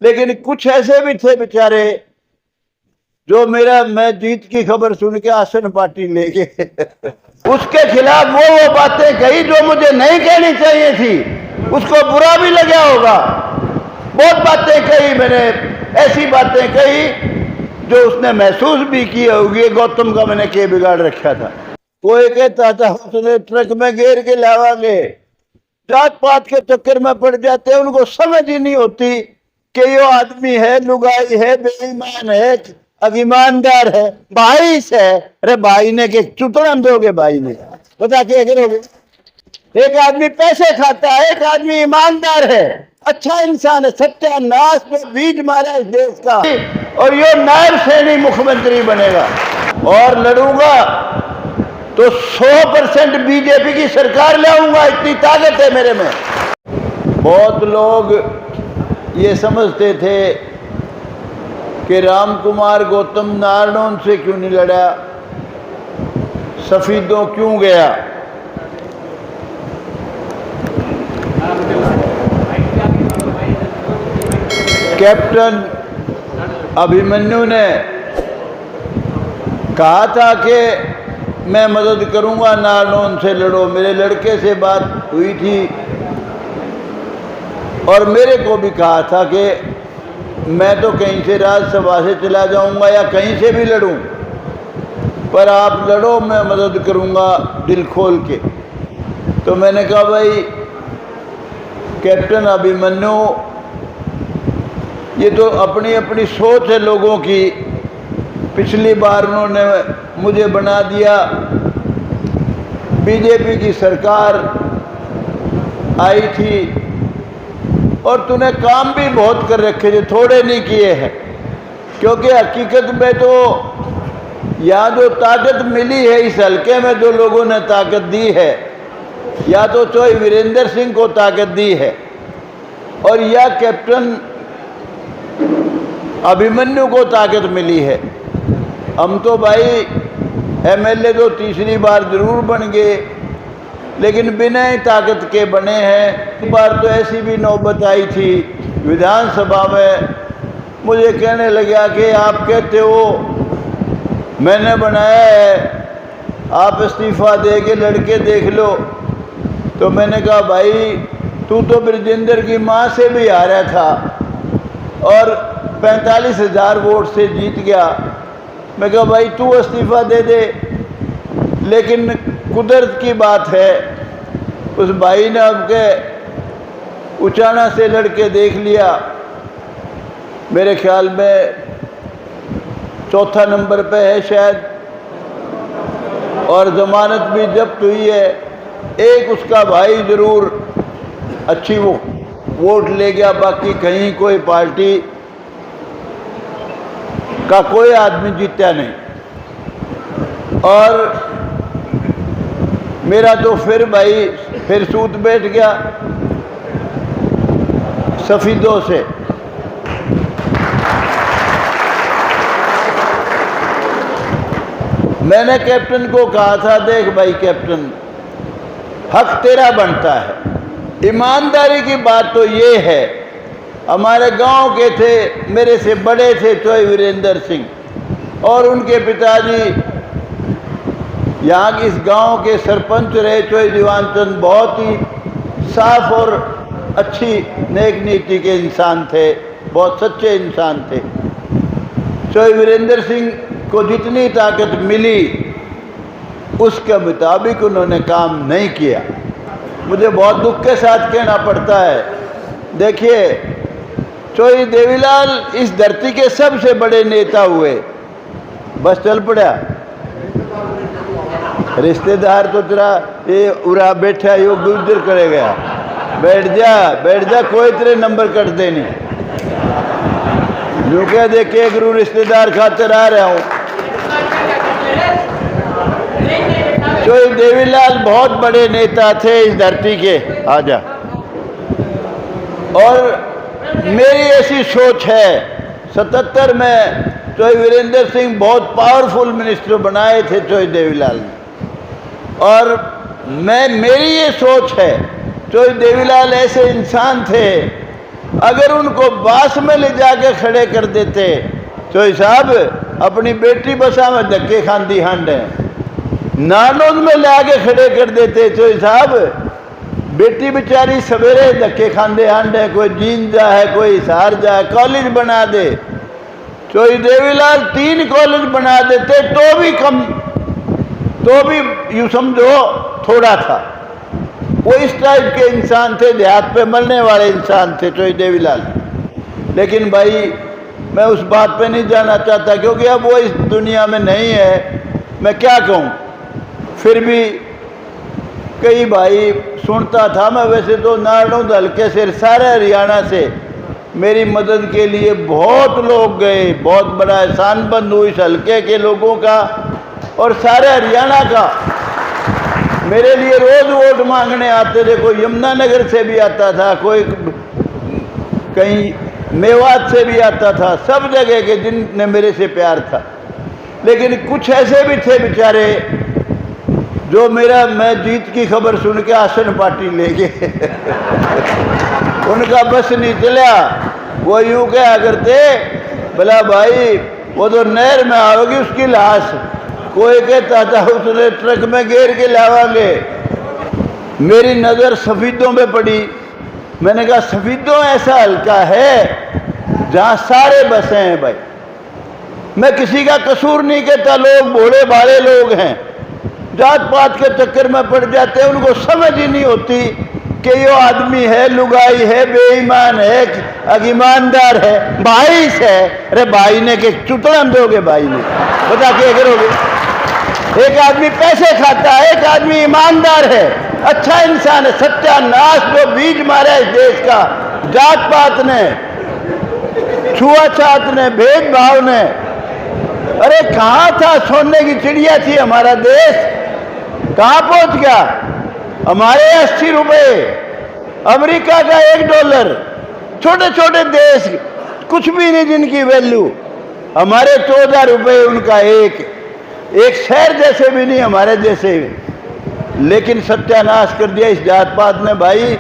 लेकिन कुछ ऐसे भी थे बेचारे जो मैं जीत की खबर सुन के आसन पार्टी ले गए। उसके खिलाफ वो बातें कही जो मुझे नहीं कहनी चाहिए थी, उसको बुरा भी लगा होगा। बहुत बातें कही मैंने, ऐसी बातें कही जो उसने महसूस भी की होगी गौतम का मैंने क्या बिगाड़ रखा था। कोई कहता था उसने ट्रक में घेर के लावांगे, जात पात के चक्कर में पड़ जाते, उनको समझ ही नहीं होती कि ये आदमी है, लुगाई है, बेईमान है, अब ईमानदार है, भाई से। अरे भाई ने के चुतड़ा दोगे, भाई ने बता के करोगे? एक आदमी पैसे खाता है, एक आदमी ईमानदार है, अच्छा इंसान है, सत्यानाश में बीज मारा इस देश का, और ये नायब श्रेणी मुख्यमंत्री बनेगा। और लड़ूंगा तो 100% बीजेपी की सरकार लाऊंगा, इतनी ताकत है मेरे में। बहुत लोग ये समझते थे कि राम कुमार गौतम नारनौल से क्यों नहीं लड़ा, सफीदों क्यों गया। कैप्टन अभिमन्यु ने कहा था कि मैं मदद करूंगा, नारनौल से लड़ो। मेरे लड़के से बात हुई थी और मेरे को भी कहा था कि मैं तो कहीं से राज्यसभा से चला जाऊंगा या कहीं से भी लड़ूं, पर आप लड़ो, मैं मदद करूंगा दिल खोल के। तो मैंने कहा भाई कैप्टन अभिमन्यु, ये तो अपनी अपनी सोच है लोगों की। पिछली बार उन्होंने मुझे बना दिया, बीजेपी की सरकार आई थी और तूने काम भी बहुत कर रखे थे, थोड़े नहीं किए हैं। क्योंकि हकीकत में तो या जो ताकत मिली है इस हल्के में, जो लोगों ने ताकत दी है, या तो चौधरी वीरेंद्र सिंह को ताकत दी है और या कैप्टन अभिमन्यु को ताकत मिली है। हम तो भाई एमएलए तो तीसरी बार जरूर बन गए, लेकिन बिना ही ताकत के बने हैं। एक बार तो ऐसी भी नौबत आई थी विधानसभा में, मुझे कहने लगा कि आप कहते हो मैंने बनाया है, आप इस्तीफा दे के लड़के देख लो। तो मैंने कहा भाई तू तो ब्रजेंद्र की माँ से भी हारा था और 45,000 वोट से जीत गया। मैं कहा भाई तू इस्तीफा दे दे। लेकिन कुदरत की बात है, उस भाई ने अब के उचाना से लड़के देख लिया, मेरे ख्याल में चौथा नंबर पे है शायद, और जमानत भी जब्त हुई है। एक उसका भाई जरूर अच्छी वो वोट ले गया, बाकी कहीं कोई पार्टी का कोई आदमी जीता नहीं। और मेरा तो फिर सूत बैठ गया सफीदों से। मैंने कैप्टन को कहा था देख भाई कैप्टन, हक तेरा बनता है। ईमानदारी की बात तो ये है, हमारे गांव के थे, मेरे से बड़े थे चौधरी वीरेंद्र सिंह, और उनके पिताजी यहाँ के इस गांव के सरपंच रहे चौधरी दीवान चंद। बहुत ही साफ और अच्छी नेक नीति के इंसान थे, बहुत सच्चे इंसान थे। चौधरी वीरेंद्र सिंह को जितनी ताकत मिली उसके मुताबिक उन्होंने काम नहीं किया। मुझे बहुत दुख के साथ कहना पड़ता है। देखिए चौधरी देवीलाल इस धरती के सबसे बड़े नेता हुए, बस चल पड़ा। रिश्तेदार तो तेरा ये उरा बैठा यो गुजर करे गया, बैठ जा कोई तेरे नंबर कट दे नहीं। जो क्या देखे गुरु रिश्तेदार खातिर आ रहा हूँ। चौधरी देवीलाल बहुत बड़े नेता थे इस धरती के, आजा। और मेरी ऐसी सोच है, 77 में चौधरी वीरेंद्र सिंह बहुत पावरफुल मिनिस्टर बनाए थे चौधरी देवीलाल ने, और मेरी ये सोच है चौधरी देवीलाल ऐसे इंसान थे अगर उनको बास में ले जाके खड़े कर देते चोई साहब, अपनी बेटी बसा में धक्के खांदी हंड है। नानोद में ले आके खड़े कर देते चोई साहब, बेटी बेचारी सवेरे धक्के खांदे हंड है, कोई जीन जा है, कोई हिसार जा है, कॉलेज बना दे। चोई देवीलाल 3 कॉलेज बना देते तो भी कम, तो भी यूं समझो थोड़ा था। वो इस टाइप के इंसान थे, देहात पे मरने वाले इंसान थे चोई देवीलाल। लेकिन भाई मैं उस बात पे नहीं जाना चाहता, क्योंकि अब वो इस दुनिया में नहीं है। मैं क्या कहूँ, फिर भी कई भाई सुनता था मैं। वैसे तो नारनौंद हल्के से सारे हरियाणा से मेरी मदद के लिए बहुत लोग गए, बहुत बड़ा एहसान बंद हुई इस हल्के के लोगों का और सारे हरियाणा का। मेरे लिए रोज वोट मांगने आते थे, कोई यमुनानगर से भी आता था, कोई कहीं मेवात से भी आता था, सब जगह के जिनने मेरे से प्यार था। लेकिन कुछ ऐसे भी थे बेचारे जो मैं जीत की खबर सुन के आसन पार्टी ले गए। उनका बस नहीं चला। वो यूं क्या करते, बोला भाई वो तो नहर में आओगी उसकी लाश, कोई कहता था उसने ट्रक में घेर के लावांगे। मेरी नज़र सफीदों में पड़ी। मैंने कहा सफीदों ऐसा हल्का है जहाँ सारे बसे हैं भाई। मैं किसी का कसूर नहीं कहता, लोग भोले भाले लोग हैं, जात पात के चक्कर में पड़ जाते हैं, उनको समझ ही नहीं होती कि ये आदमी है, लुगाई है, बेईमान है, ईमानदार है, भाई से। अरे भाई ने के चुतड़न दोगे, भाई ने बता के करोगे। एक आदमी पैसे खाता है, एक आदमी ईमानदार है, अच्छा इंसान है। सत्यानाश जो बीज मारा इस देश का, जात पात ने, छुआछात ने, भेदभाव ने। अरे कहाँ था, सोने की चिड़िया थी हमारा देश, कहाँ पहुंच गया। हमारे 80 रुपए, अमेरिका का $1, छोटे छोटे देश कुछ भी नहीं जिनकी वैल्यू, हमारे 14 रुपए, उनका एक शहर जैसे भी नहीं हमारे जैसे। लेकिन सत्यानाश कर दिया इस जात पात ने भाई।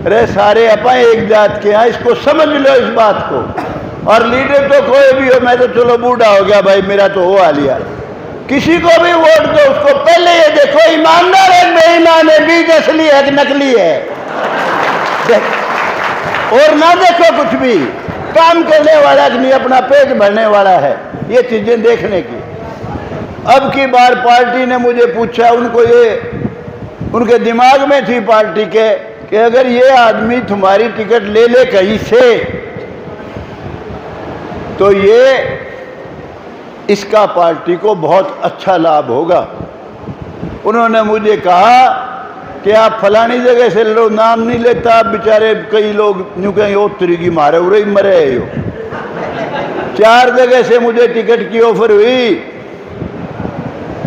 अरे सारे अपन एक जात के हैं, इसको समझ लो इस बात को। और लीडर तो कोई भी हो, मैं तो चलो बूढ़ा हो गया भाई, मेरा तो हो आ लिया। किसी को भी वोट दो, उसको पहले ये देखो ईमानदार है, बेईमान है, बीज असली है कि नकली है। और ना देखो कुछ भी, काम करने वाला कि नहीं, अपना पेट भरने वाला है, ये चीजें देखने की। अब की बार पार्टी ने मुझे पूछा, उनको ये उनके दिमाग में थी पार्टी के कि अगर ये आदमी तुम्हारी टिकट ले ले कहीं से तो ये इसका पार्टी को बहुत अच्छा लाभ होगा। उन्होंने मुझे कहा कि आप फलानी जगह से लो, नाम नहीं लेता। बेचारे कई लोग यूँ कहीं और तरीकी मारे उड़े ही मरे है। यो 4 जगह से मुझे टिकट की ऑफर हुई,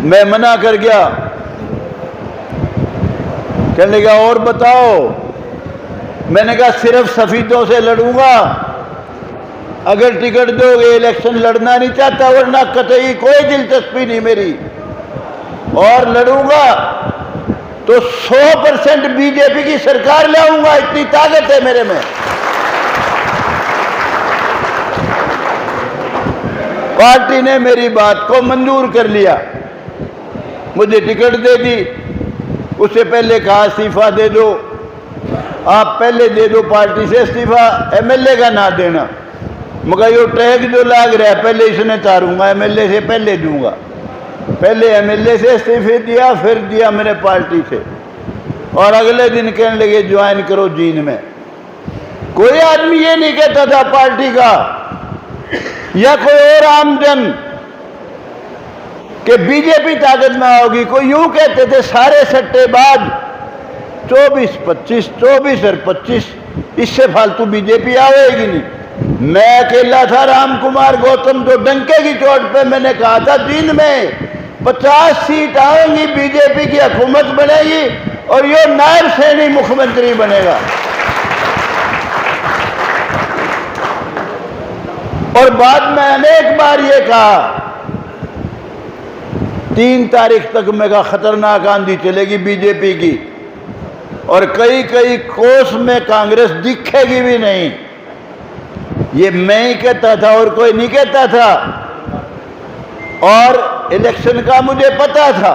मैं मना कर गया। कहने लगा और बताओ। मैंने कहा सिर्फ सफीदों से लड़ूंगा, अगर टिकट दोगे। इलेक्शन लड़ना नहीं चाहता, वरना कतई कोई दिलचस्पी नहीं मेरी। और लड़ूंगा तो 100% बीजेपी की सरकार लाऊंगा, इतनी ताकत है मेरे में। पार्टी ने मेरी बात को मंजूर कर लिया, मुझे टिकट दे दी। उससे पहले कहा इस्तीफा दे दो, आप पहले दे दो पार्टी से इस्तीफा, एमएलए का ना देना। मगर यो टैग जो लाग रहा है पहले इसने तारूंगा, एमएलए से पहले दूंगा। पहले एमएलए से इस्तीफे दिया, फिर दिया मैंने पार्टी से। और अगले दिन कहने लगे ज्वाइन करो जीन में। कोई आदमी ये नहीं कहता था पार्टी का या कोई और आमजन कि बीजेपी ताकत में आओगी। कोई यूं कहते थे सारे सट्टेबाज 24-25, 24 और 25, इससे फालतू बीजेपी आएगी नहीं। मैं अकेला था, राम कुमार गौतम, जो डंके की चोट पे मैंने कहा था जींद में 50 सीट आएंगी, बीजेपी की हुकूमत बनेगी और ये नायब सैनी मुख्यमंत्री बनेगा। और बाद में अनेक बार ये कहा 3 तारीख तक मेगा खतरनाक आंधी चलेगी बीजेपी की और कई कोस में कांग्रेस दिखेगी भी नहीं। ये मैं ही कहता था और कोई नहीं कहता था। और इलेक्शन का मुझे पता था।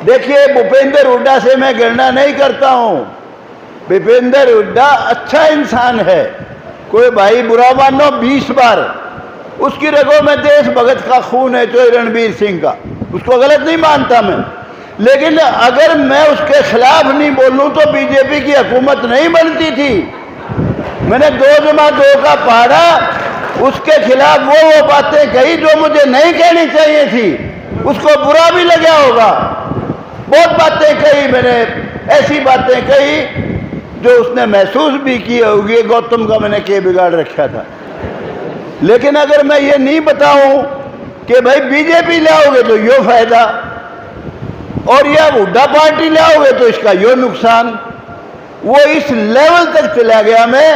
देखिए, भूपेंद्र हुड्डा से मैं गणना नहीं करता हूं। भूपेंद्र हुड्डा अच्छा इंसान है, कोई भाई बुरा मानो 20 बार। उसकी रगों में देशभगत का खून है, जो रणबीर सिंह का, उसको गलत नहीं मानता मैं। लेकिन अगर मैं उसके खिलाफ नहीं बोलूं तो बीजेपी की हुकूमत नहीं बनती थी। मैंने 2+2 का पढ़ा, उसके खिलाफ वो बातें कही जो मुझे नहीं कहनी चाहिए थी। उसको बुरा भी लगा होगा, बहुत बातें कही मैंने, ऐसी बातें कही जो उसने महसूस भी की होगी गौतम का मैंने क्या बिगाड़ रखा था। लेकिन अगर मैं ये नहीं बताऊं कि भाई बीजेपी लाओगे तो यो फायदा और यह हुड्डा पार्टी लाओगे तो इसका यो नुकसान, वो इस लेवल तक चला गया मैं,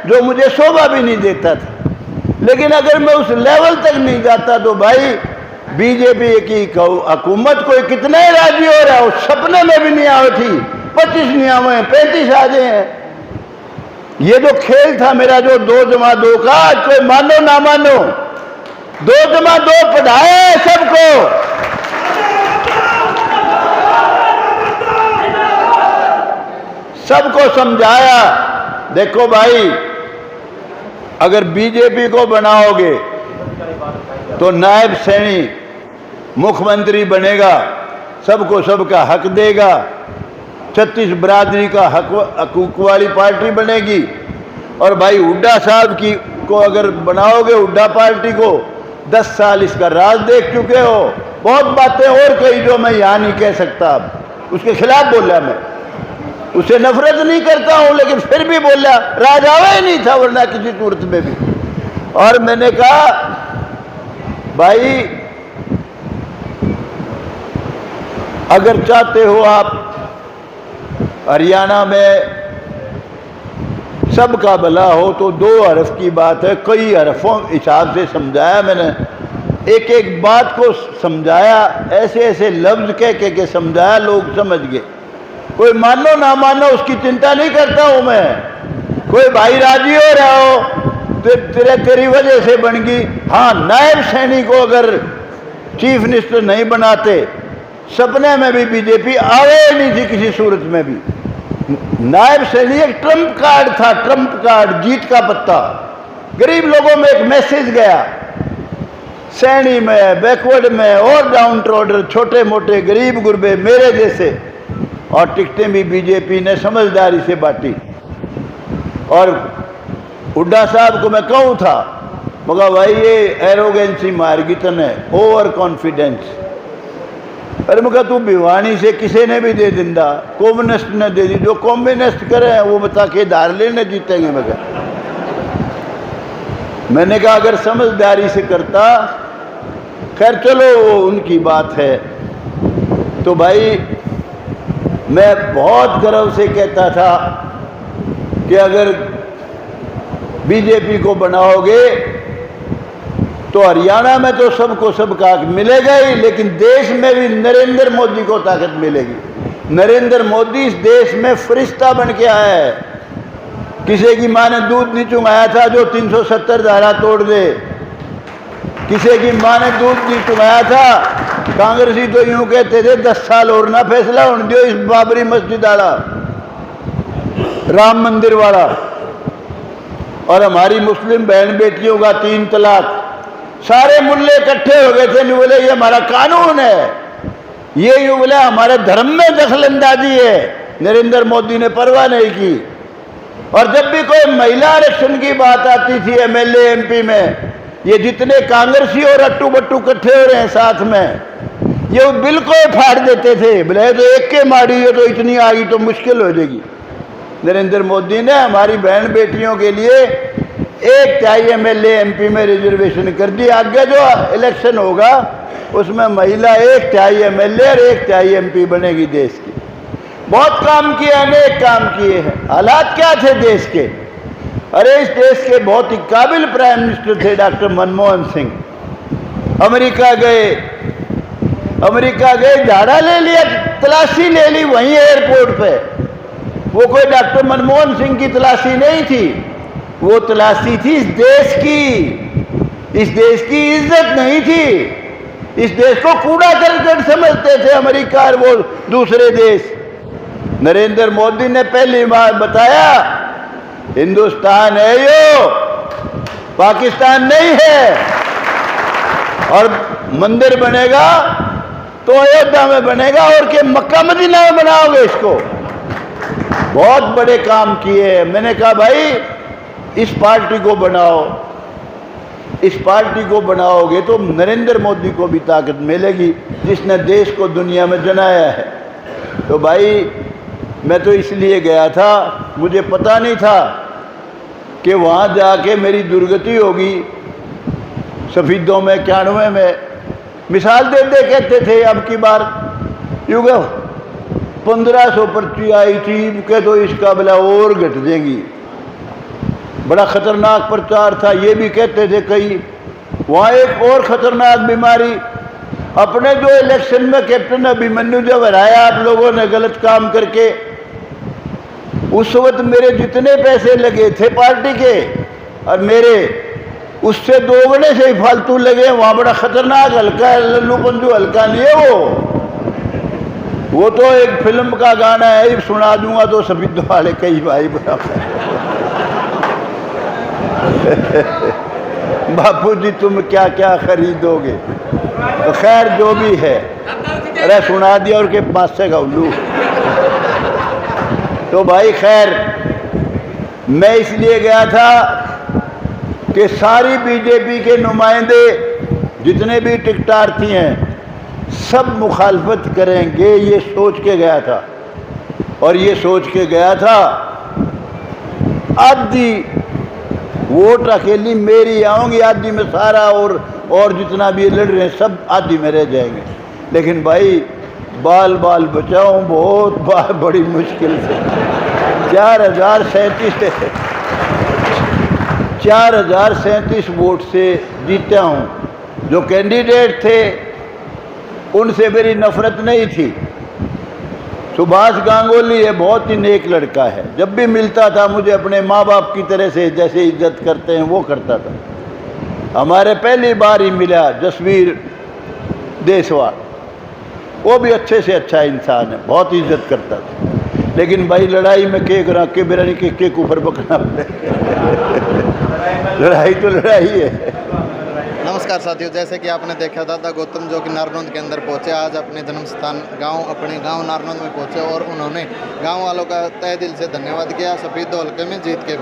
जो मुझे शोभा भी नहीं देता था। लेकिन अगर मैं उस लेवल तक नहीं जाता तो भाई बीजेपी की हुकूमत कोई कितने राजी हो रहा है, उस सपने में भी नहीं आए थी। 25 नहीं आए, 35 आ गए हैं। ये जो खेल था मेरा, जो 2+2 का, आज कोई मानो ना मानो, 2+2 पढ़ाए सबको। सबको समझाया। देखो भाई, अगर बीजेपी को बनाओगे तो नायब सैनी मुख्यमंत्री बनेगा, सबको सबका हक देगा, 36 बरादरी का हकूक वाली पार्टी बनेगी। और भाई हुड्डा साहब की को अगर बनाओगे, हुड्डा पार्टी को, 10 साल इसका राज देख चुके हो, बहुत बातें और कही जो मैं यहाँ नहीं कह सकता। अब उसके खिलाफ बोला मैं, उसे नफरत नहीं करता हूं, लेकिन फिर भी बोला, राज आवा ही नहीं था वरना किसी सूरत में भी। और मैंने कहा भाई, अगर चाहते हो आप हरियाणा में सबका भला हो तो 2 हरफ की बात है, कई हरफों हिसाब से समझाया मैंने, एक एक बात को समझाया, ऐसे ऐसे लफ्ज कह के समझाया, लोग समझ गए। कोई मानो ना मानो उसकी चिंता नहीं करता हूं मैं। कोई भाई राजी हो रहा हो तेरी वजह से बन गई। हाँ, नायब सैनी को अगर चीफ मिनिस्टर नहीं बनाते, सपने में भी बीजेपी आवे नहीं थी किसी सूरत में भी। नायब सैनी एक ट्रम्प कार्ड था, ट्रम्प कार्ड, जीत का पत्ता। गरीब लोगों में एक मैसेज गया, सैनी में, बैकवर्ड में और डाउन ट्रोडर, छोटे मोटे गरीब गुरबे मेरे जैसे। और टिकटें भी बीजेपी ने समझदारी से बांटी। और हुड्डा साहब को मैं कहूँ था, मगर भाई ये एरोगेंसी मारगी तने, ओवर कॉन्फिडेंस। अरे मगर तू भिवानी से किसी ने भी दे दिंदा, कम्युनिस्ट ने दे दी, जो कम्युनिस्ट करे वो बता के दारले ने जीतेंगे। मगर मैंने कहा अगर समझदारी से करता, खैर चलो वो उनकी बात है। तो भाई मैं बहुत गर्व से कहता था कि अगर बीजेपी को बनाओगे तो हरियाणा में तो सबको सबका हक मिलेगा ही, लेकिन देश में भी नरेंद्र मोदी को ताकत मिलेगी। नरेंद्र मोदी इस देश में फरिश्ता बन के आया है। किसी की माँ ने दूध नहीं चुंगाया था जो 370 धारा तोड़ दे, किसी की माँ ने दूध नहीं चुंगाया था। कांग्रेसी तो यूं कहते थे 10 साल और ना फैसला होने दियो इस बाबरी मस्जिद वाला, राम मंदिर वाला। और हमारी मुस्लिम बहन बेटियों का 3 तलाक, सारे मुल्ले इकट्ठे हो गए थे, नहीं बोले ये हमारा कानून है, ये यूं बोले हमारे धर्म में दखलंदाजी है। नरेंद्र मोदी ने परवाह नहीं की। और जब भी कोई महिला आरक्षण की बात आती थी एमएलए एमपी में, ये जितने कांग्रेसी और अट्टू बट्टू इकट्ठे हो रहे हैं साथ में, ये बिल्कुल फाड़ देते थे। बोले तो एक के मारी है तो इतनी आ गई तो मुश्किल हो जाएगी। नरेंद्र मोदी ने हमारी बहन बेटियों के लिए 1/3 एमएलए एमपी में रिजर्वेशन कर दी। आगे जो इलेक्शन होगा उसमें महिला 1/3 एमएलए और 1/3 एमपी बनेगी देश की। बहुत काम किए, अनेक काम किए हैं। हालात क्या थे देश के? अरे इस देश के बहुत ही काबिल प्राइम मिनिस्टर थे डॉक्टर मनमोहन सिंह। अमेरिका गए, झाड़ा ले लिया, तलाशी ले ली वहीं एयरपोर्ट पे। वो कोई डॉक्टर मनमोहन सिंह की तलाशी नहीं थी, वो तलाशी थी इस देश की। इस देश की इज्जत नहीं थी। इस देश को कूड़ा करकट समझते थे अमेरिका और वो दूसरे देश। नरेंद्र मोदी ने पहली बार बताया हिंदुस्तान है यो, पाकिस्तान नहीं है। और मंदिर बनेगा तो अयोध्या में बनेगा और के मक्का मदीना में बनाओगे इसको। बहुत बड़े काम किए। मैंने कहा भाई इस पार्टी को बनाओ, इस पार्टी को बनाओगे तो नरेंद्र मोदी को भी ताकत मिलेगी जिसने देश को दुनिया में जनाया है। तो भाई मैं तो इसलिए गया था, मुझे पता नहीं था कि वहाँ जाके मेरी दुर्गति होगी। सफ़ीदों में 91 में मिसाल दे दे कहते थे अब की बार युग 1500 पर्ची आई थी कि तो इसका बला और घट देंगी। बड़ा ख़तरनाक प्रचार था। ये भी कहते थे कई। वहाँ एक और ख़तरनाक बीमारी, अपने जो इलेक्शन में कैप्टन अभिमन्यु जब हराया आप लोगों ने गलत काम करके, उस वक्त मेरे जितने पैसे लगे थे पार्टी के और मेरे उससे दोगुने से ही फालतू लगे। वहाँ बड़ा ख़तरनाक हल्का है, लल्लू पंजू हल्का नहीं है वो तो एक फिल्म का गाना है, सुना दूंगा तो सफीद वाले कई भाई बराबर। बापू जी तुम क्या क्या खरीदोगे। तो खैर जो भी है, अरे सुना दिया और के पास से गौलू। तो भाई खैर मैं इसलिए गया था कि सारी बीजेपी के नुमाइंदे जितने भी टिकटार्थी हैं सब मुखालफत करेंगे, ये सोच के गया था। और ये सोच के गया था आधी वोट अकेली मेरी आऊँगी, आधी में सारा और जितना भी लड़ रहे हैं सब आधी में रह जाएंगे। लेकिन भाई बाल बाल बचाऊँ बहुत बड़ी मुश्किल से 4037 वोट से जीता हूँ। जो कैंडिडेट थे उनसे मेरी नफरत नहीं थी। सुभाष गांगुली है, बहुत ही नेक लड़का है। जब भी मिलता था मुझे अपने माँ बाप की तरह से जैसे इज्जत करते हैं वो करता था। हमारे पहली बार ही मिला जसवीर देसवाल, वो भी अच्छे से अच्छा इंसान है, बहुत इज्जत करता था। लेकिन भाई लड़ाई में केक रख के बिरयानी के ऊपर पकना पड़े। लड़ाई तो लड़ाई है। नमस्कार साथियों, जैसे कि आपने देखा दादा गौतम जो कि नारनौंद के अंदर पहुंचे, आज अपने जन्म स्थान अपने गांव नारनौंद में पहुंचे और उन्होंने गांव वालों का तहे दिल से धन्यवाद किया सफीद हल्के में जीत के बाद।